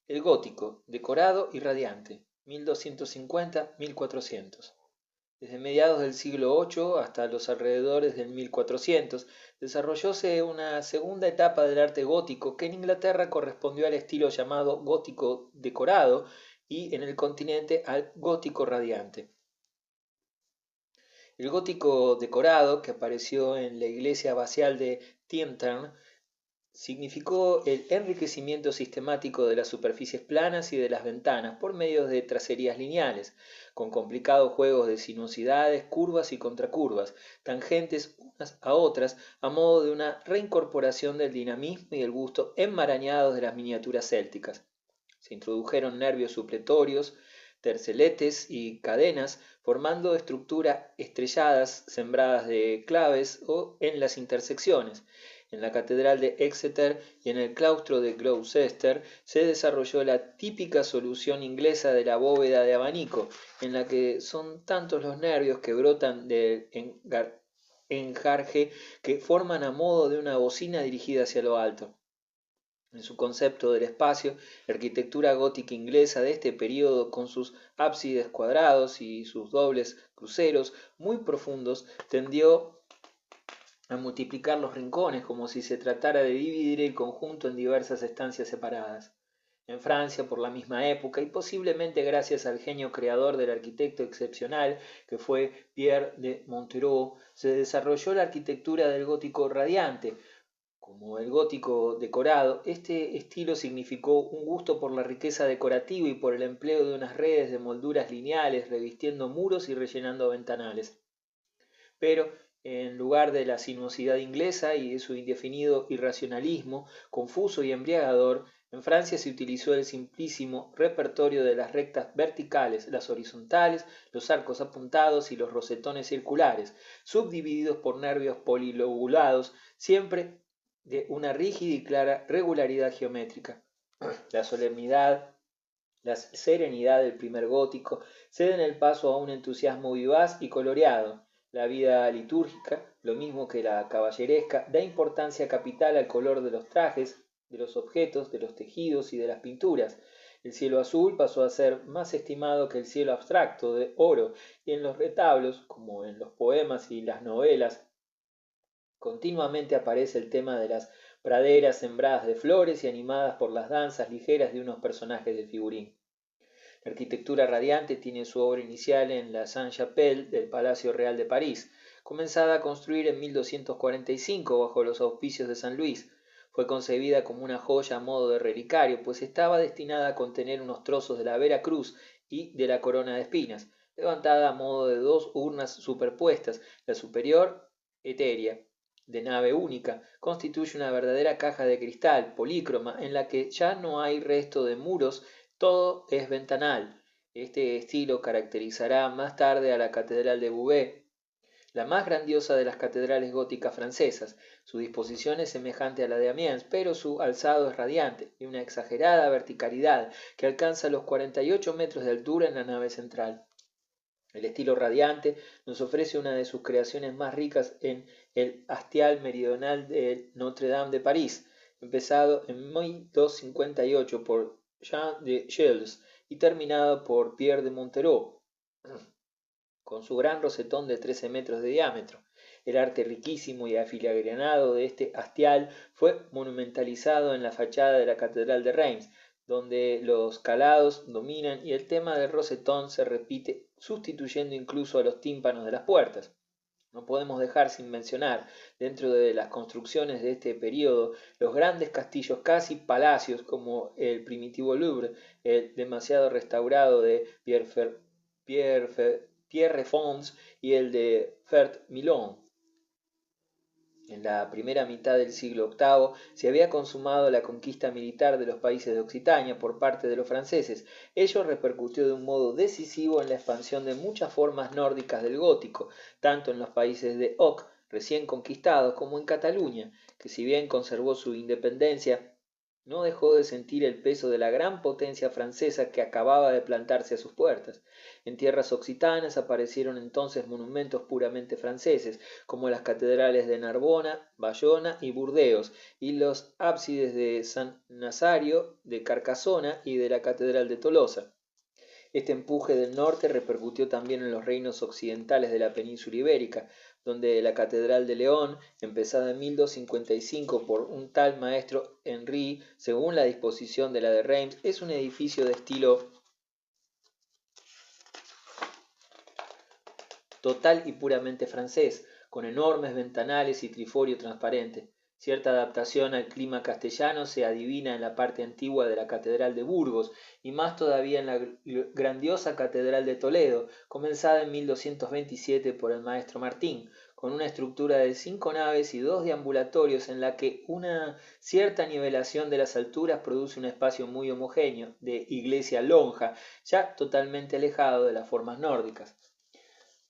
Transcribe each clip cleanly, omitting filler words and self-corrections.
El gótico, decorado y radiante, 1250-1400. Desde mediados del siglo VIII hasta los alrededores del 1400, desarrollóse una segunda etapa del arte gótico que en Inglaterra correspondió al estilo llamado gótico decorado y en el continente al gótico radiante. El gótico decorado, que apareció en la iglesia abacial de Tintern, significó el enriquecimiento sistemático de las superficies planas y de las ventanas por medio de tracerías lineales, con complicados juegos de sinuosidades, curvas y contracurvas, tangentes unas a otras, a modo de una reincorporación del dinamismo y el gusto enmarañados de las miniaturas célticas. Se introdujeron nervios supletorios, terceletes y cadenas, formando estructuras estrelladas sembradas de claves o en las intersecciones. En la catedral de Exeter y en el claustro de Gloucester se desarrolló la típica solución inglesa de la bóveda de abanico, en la que son tantos los nervios que brotan del enjarje que forman a modo de una bocina dirigida hacia lo alto. En su concepto del espacio, la arquitectura gótica inglesa de este período, con sus ábsides cuadrados y sus dobles cruceros muy profundos, tendió a multiplicar los rincones como si se tratara de dividir el conjunto en diversas estancias separadas. En Francia, por la misma época, y posiblemente gracias al genio creador del arquitecto excepcional que fue Pierre de Montereau, se desarrolló la arquitectura del gótico radiante. Como el gótico decorado, este estilo significó un gusto por la riqueza decorativa y por el empleo de unas redes de molduras lineales revistiendo muros y rellenando ventanales. Pero en lugar de la sinuosidad inglesa y de su indefinido irracionalismo, confuso y embriagador, en Francia se utilizó el simplísimo repertorio de las rectas verticales, las horizontales, los arcos apuntados y los rosetones circulares, subdivididos por nervios polilobulados, siempre de una rígida y clara regularidad geométrica. La solemnidad, la serenidad del primer gótico ceden el paso a un entusiasmo vivaz y coloreado. La vida litúrgica, lo mismo que la caballeresca, da importancia capital al color de los trajes, de los objetos, de los tejidos y de las pinturas. El cielo azul pasó a ser más estimado que el cielo abstracto de oro, y en los retablos, como en los poemas y las novelas, continuamente aparece el tema de las praderas sembradas de flores y animadas por las danzas ligeras de unos personajes del figurín. La arquitectura radiante tiene su obra inicial en la Sainte-Chapelle del Palacio Real de París, comenzada a construir en 1245 bajo los auspicios de San Luis. Fue concebida como una joya a modo de relicario, pues estaba destinada a contener unos trozos de la Vera Cruz y de la corona de espinas, levantada a modo de dos urnas superpuestas, la superior etérea, de nave única, constituye una verdadera caja de cristal polícroma en la que ya no hay resto de muros, todo es ventanal. Este estilo caracterizará más tarde a la Catedral de Beauvais, la más grandiosa de las catedrales góticas francesas. Su disposición es semejante a la de Amiens, pero su alzado es radiante, de una exagerada verticalidad que alcanza los 48 metros de altura en la nave central. El estilo radiante nos ofrece una de sus creaciones más ricas en el hastial meridional de Notre-Dame de París, empezado en 1258 por Jean de Gilles y terminado por Pierre de Montereau, con su gran rosetón de 13 metros de diámetro. El arte riquísimo y afiliagranado de este hastial fue monumentalizado en la fachada de la Catedral de Reims, donde los calados dominan y el tema del rosetón se repite, sustituyendo incluso a los tímpanos de las puertas. No podemos dejar sin mencionar, dentro de las construcciones de este periodo, los grandes castillos, casi palacios, como el primitivo Louvre, el demasiado restaurado de Pierre Fons y el de Fert-Milon. En la primera mitad del siglo VIII se había consumado la conquista militar de los países de Occitania por parte de los franceses. Ello repercutió de un modo decisivo en la expansión de muchas formas nórdicas del gótico, tanto en los países de Oc, recién conquistados, como en Cataluña, que si bien conservó su independencia, no dejó de sentir el peso de la gran potencia francesa que acababa de plantarse a sus puertas. En tierras occitanas aparecieron entonces monumentos puramente franceses, como las catedrales de Narbona, Bayona y Burdeos, y los ábsides de San Nazario, de Carcasona y de la Catedral de Tolosa. Este empuje del norte repercutió también en los reinos occidentales de la península ibérica, donde la Catedral de León, empezada en 1255 por un tal maestro Henri, según la disposición de la de Reims, es un edificio de estilo total y puramente francés, con enormes ventanales y triforio transparente. Cierta adaptación al clima castellano se adivina en la parte antigua de la Catedral de Burgos y más todavía en la grandiosa Catedral de Toledo, comenzada en 1227 por el maestro Martín, con una estructura de 5 naves y 2 deambulatorios en la que una cierta nivelación de las alturas produce un espacio muy homogéneo, de iglesia lonja, ya totalmente alejado de las formas nórdicas.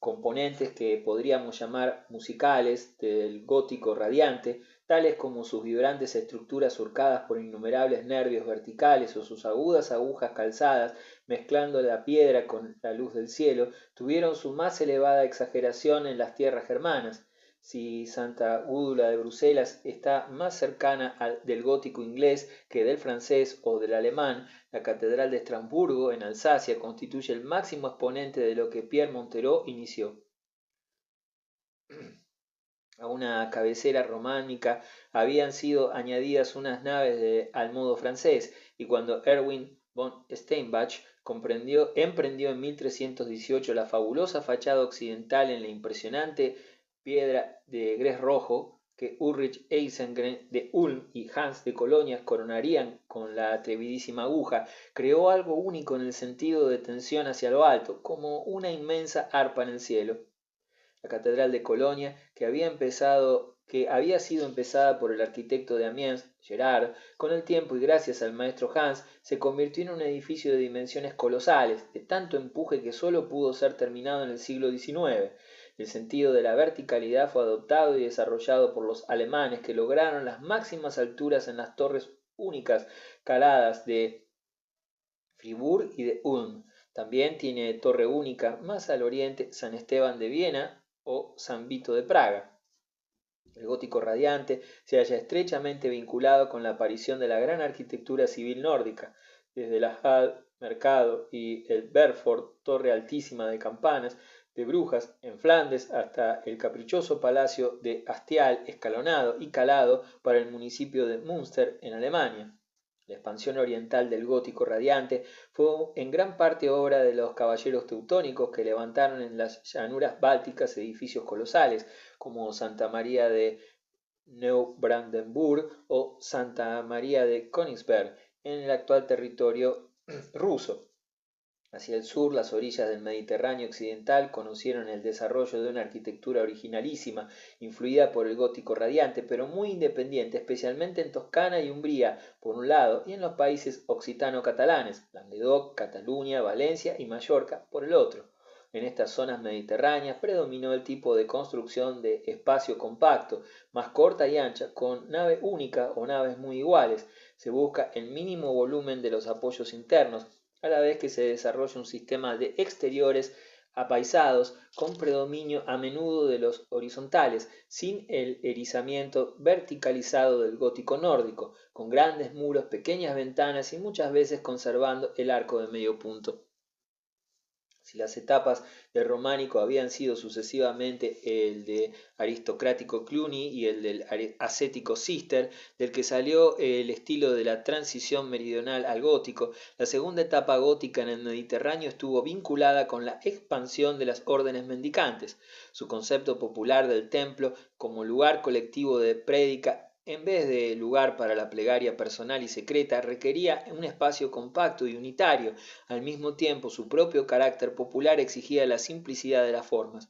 Componentes que podríamos llamar musicales del gótico radiante, tales como sus vibrantes estructuras surcadas por innumerables nervios verticales o sus agudas agujas calzadas mezclando la piedra con la luz del cielo, tuvieron su más elevada exageración en las tierras germanas. Si Santa Gúdula de Bruselas está más cercana del gótico inglés que del francés o del alemán, la Catedral de Estrasburgo, en Alsacia, constituye el máximo exponente de lo que Pierre Montero inició. A una cabecera románica habían sido añadidas unas naves al modo francés, y cuando Erwin von Steinbach emprendió en 1318 la fabulosa fachada occidental en la impresionante piedra de gres rojo, que Ulrich Eisengren de Ulm y Hans de Colonia coronarían con la atrevidísima aguja, creó algo único en el sentido de tensión hacia lo alto, como una inmensa arpa en el cielo. La Catedral de Colonia, que había sido empezada por el arquitecto de Amiens, Gerard, con el tiempo y gracias al maestro Hans, se convirtió en un edificio de dimensiones colosales, de tanto empuje que sólo pudo ser terminado en el siglo XIX. El sentido de la verticalidad fue adoptado y desarrollado por los alemanes, que lograron las máximas alturas en las torres únicas caladas de Fribourg y de Ulm. También tiene torre única, más al oriente, San Esteban de Viena o San Vito de Praga. El gótico radiante se halla estrechamente vinculado con la aparición de la gran arquitectura civil nórdica, desde la Halle, Mercado y el Berford, torre altísima de campanas, de Brujas, en Flandes, hasta el caprichoso palacio de Astial, escalonado y calado para el municipio de Münster, en Alemania. La expansión oriental del gótico radiante fue en gran parte obra de los caballeros teutónicos que levantaron en las llanuras bálticas edificios colosales, como Santa María de Neubrandenburg o Santa María de Königsberg, en el actual territorio ruso. Hacia el sur, las orillas del Mediterráneo occidental conocieron el desarrollo de una arquitectura originalísima, influida por el gótico radiante, pero muy independiente, especialmente en Toscana y Umbría, por un lado, y en los países occitano-catalanes, Languedoc, Cataluña, Valencia y Mallorca, por el otro. En estas zonas mediterráneas predominó el tipo de construcción de espacio compacto, más corta y ancha, con nave única o naves muy iguales. Se busca el mínimo volumen de los apoyos internos, a la vez que se desarrolla un sistema de exteriores apaisados con predominio a menudo de los horizontales, sin el erizamiento verticalizado del gótico nórdico, con grandes muros, pequeñas ventanas y muchas veces conservando el arco de medio punto. Si las etapas del románico habían sido sucesivamente el de aristocrático Cluny y el del ascético Cister, del que salió el estilo de la transición meridional al gótico, la segunda etapa gótica en el Mediterráneo estuvo vinculada con la expansión de las órdenes mendicantes. Su concepto popular del templo como lugar colectivo de prédica, en vez de lugar para la plegaria personal y secreta, requería un espacio compacto y unitario. Al mismo tiempo, su propio carácter popular exigía la simplicidad de las formas.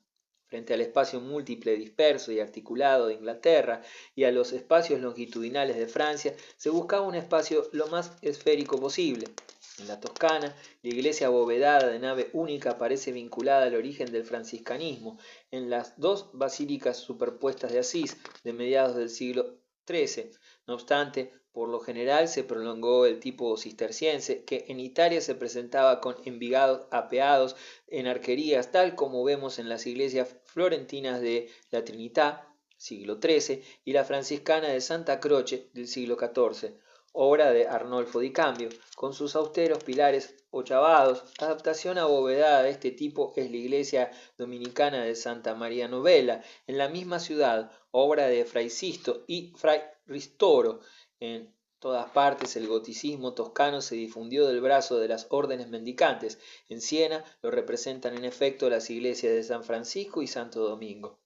Frente al espacio múltiple, disperso y articulado de Inglaterra y a los espacios longitudinales de Francia, se buscaba un espacio lo más esférico posible. En la Toscana, la iglesia abovedada de nave única parece vinculada al origen del franciscanismo, en las dos basílicas superpuestas de Asís de mediados del siglo XIII. No obstante, Por lo general se prolongó el tipo cisterciense, que en Italia se presentaba con envigados apeados en arquerías, tal como vemos en las iglesias florentinas de la Trinità, siglo XIII, y la franciscana de Santa Croce, del siglo XIV, obra de Arnolfo di Cambio, con sus austeros pilares ochavados. Adaptación abovedada de este tipo es la iglesia dominicana de Santa María Novella, en la misma ciudad, obra de Fray Sisto y Fray Ristoro. En todas partes el goticismo toscano se difundió del brazo de las órdenes mendicantes. En Siena lo representan en efecto las iglesias de San Francisco y Santo Domingo.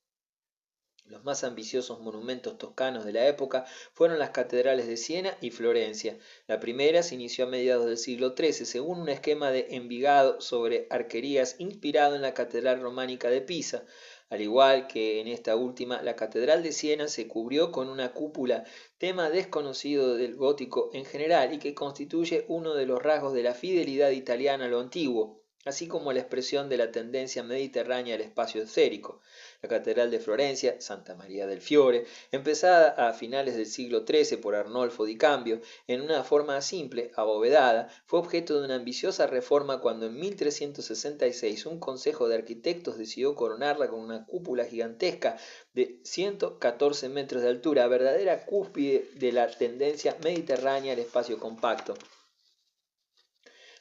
Los más ambiciosos monumentos toscanos de la época fueron las catedrales de Siena y Florencia. La primera se inició a mediados del siglo XIII según un esquema de envigado sobre arquerías inspirado en la catedral románica de Pisa. Al igual que en esta última, la catedral de Siena se cubrió con una cúpula, tema desconocido del gótico en general y que constituye uno de los rasgos de la fidelidad italiana a lo antiguo, así como la expresión de la tendencia mediterránea al espacio esférico. La catedral de Florencia, Santa María del Fiore, empezada a finales del siglo XIII por Arnolfo di Cambio, en una forma simple, abovedada, fue objeto de una ambiciosa reforma cuando en 1366 un consejo de arquitectos decidió coronarla con una cúpula gigantesca de 114 metros de altura, verdadera cúspide de la tendencia mediterránea al espacio compacto.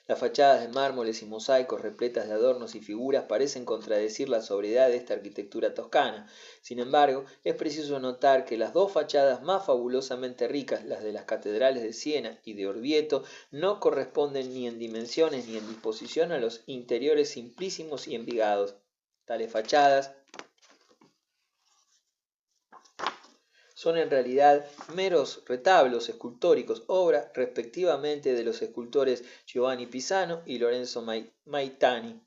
Las fachadas de mármoles y mosaicos repletas de adornos y figuras parecen contradecir la sobriedad de esta arquitectura toscana. Sin embargo, es preciso notar que las dos fachadas más fabulosamente ricas, las de las catedrales de Siena y de Orvieto, no corresponden ni en dimensiones ni en disposición a los interiores simplísimos y envigados. Tales fachadas son en realidad meros retablos escultóricos, obra respectivamente de los escultores Giovanni Pisano y Lorenzo Maitani.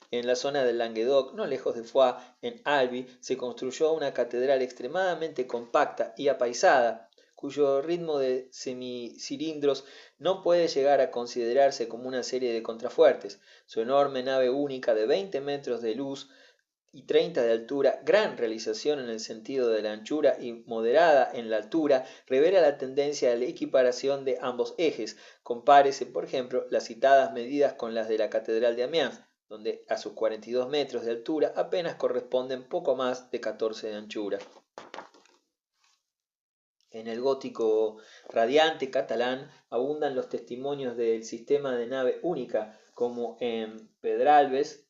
En la zona del Languedoc, no lejos de Foix, en Albi, se construyó una catedral extremadamente compacta y apaisada, cuyo ritmo de semicilindros no puede llegar a considerarse como una serie de contrafuertes. Su enorme nave única de 20 metros de luz y 30 de altura, gran realización en el sentido de la anchura y moderada en la altura, revela la tendencia a la equiparación de ambos ejes. Compárese, por ejemplo, las citadas medidas con las de la Catedral de Amiens, donde a sus 42 metros de altura apenas corresponden poco más de 14 de anchura. En el gótico radiante catalán abundan los testimonios del sistema de nave única, como en Pedralbes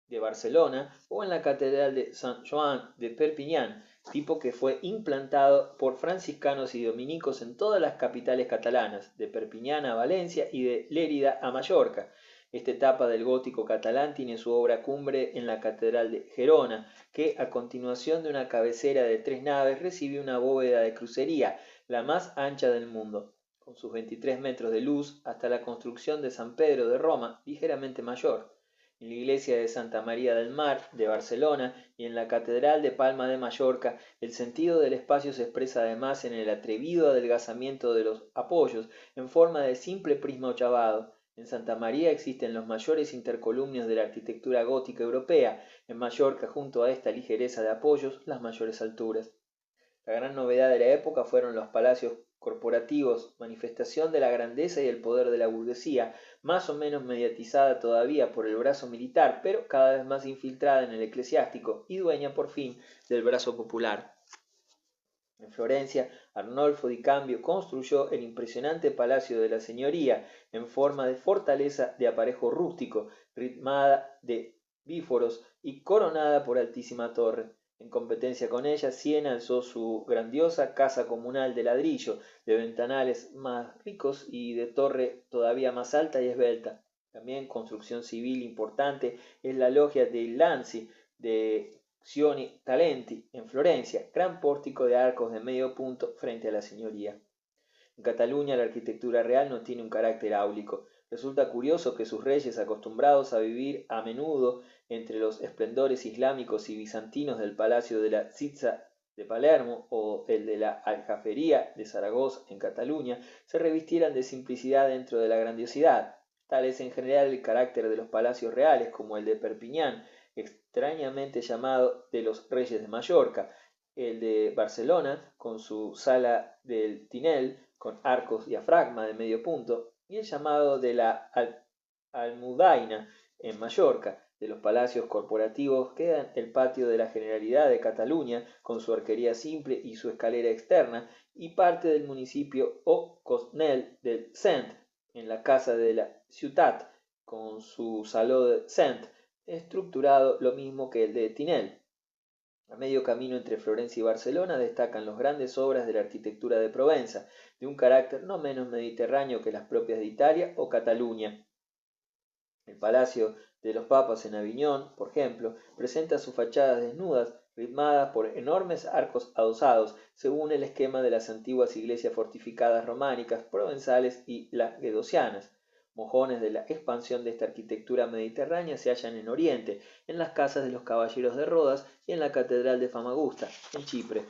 de Barcelona o en la Catedral de Sant Joan de Perpiñán, tipo que fue implantado por franciscanos y dominicos en todas las capitales catalanas, de Perpiñán a Valencia y de Lérida a Mallorca. Esta etapa del gótico catalán tiene su obra cumbre en la Catedral de Gerona, que a continuación de una cabecera de 3 naves recibe una bóveda de crucería, la más ancha del mundo, con sus 23 metros de luz, hasta la construcción de San Pedro de Roma, ligeramente mayor. En la iglesia de Santa María del Mar de Barcelona y en la Catedral de Palma de Mallorca, el sentido del espacio se expresa además en el atrevido adelgazamiento de los apoyos en forma de simple prisma ochavado. En Santa María existen los mayores intercolumnios de la arquitectura gótica europea, en Mallorca, junto a esta ligereza de apoyos, las mayores alturas. La gran novedad de la época fueron los palacios corporativos, manifestación de la grandeza y el poder de la burguesía, más o menos mediatizada todavía por el brazo militar, pero cada vez más infiltrada en el eclesiástico y dueña por fin del brazo popular. En Florencia, Arnolfo di Cambio construyó el impresionante Palacio de la Señoría, en forma de fortaleza de aparejo rústico, ritmada de bíforos y coronada por altísima torre. En competencia con ella, Siena alzó su grandiosa casa comunal de ladrillo, de ventanales más ricos y de torre todavía más alta y esbelta. También construcción civil importante es la logia dei Lanzi de Cioni Talenti en Florencia, gran pórtico de arcos de medio punto frente a la Señoría. En Cataluña la arquitectura real no tiene un carácter áulico. Resulta curioso que sus reyes, acostumbrados a vivir a menudo entre los esplendores islámicos y bizantinos del Palacio de la Ziza de Palermo o el de la Aljafería de Zaragoza en Cataluña, se revistieran de simplicidad dentro de la grandiosidad. Tal es en general el carácter de los palacios reales, como el de Perpiñán, extrañamente llamado de los reyes de Mallorca. el de Barcelona, con su sala del Tinel, con arcos diafragma de medio punto, y el llamado de la Almudaina en Mallorca. De los palacios corporativos quedan el patio de la Generalidad de Cataluña, con su arquería simple y su escalera externa, y parte del municipio o Cosnel del Cent, en la casa de la Ciutat, con su Saló de Cent, estructurado lo mismo que el de Tinel. A medio camino entre Florencia y Barcelona destacan las grandes obras de la arquitectura de Provenza, de un carácter no menos mediterráneo que las propias de Italia o Cataluña. El Palacio de los Papas en Aviñón, por ejemplo, presenta sus fachadas desnudas, ritmadas por enormes arcos adosados, según el esquema de las antiguas iglesias fortificadas románicas, provenzales y languedocianas. Mojones de la expansión de esta arquitectura mediterránea se hallan en Oriente, en las casas de los caballeros de Rodas y en la Catedral de Famagusta, en Chipre.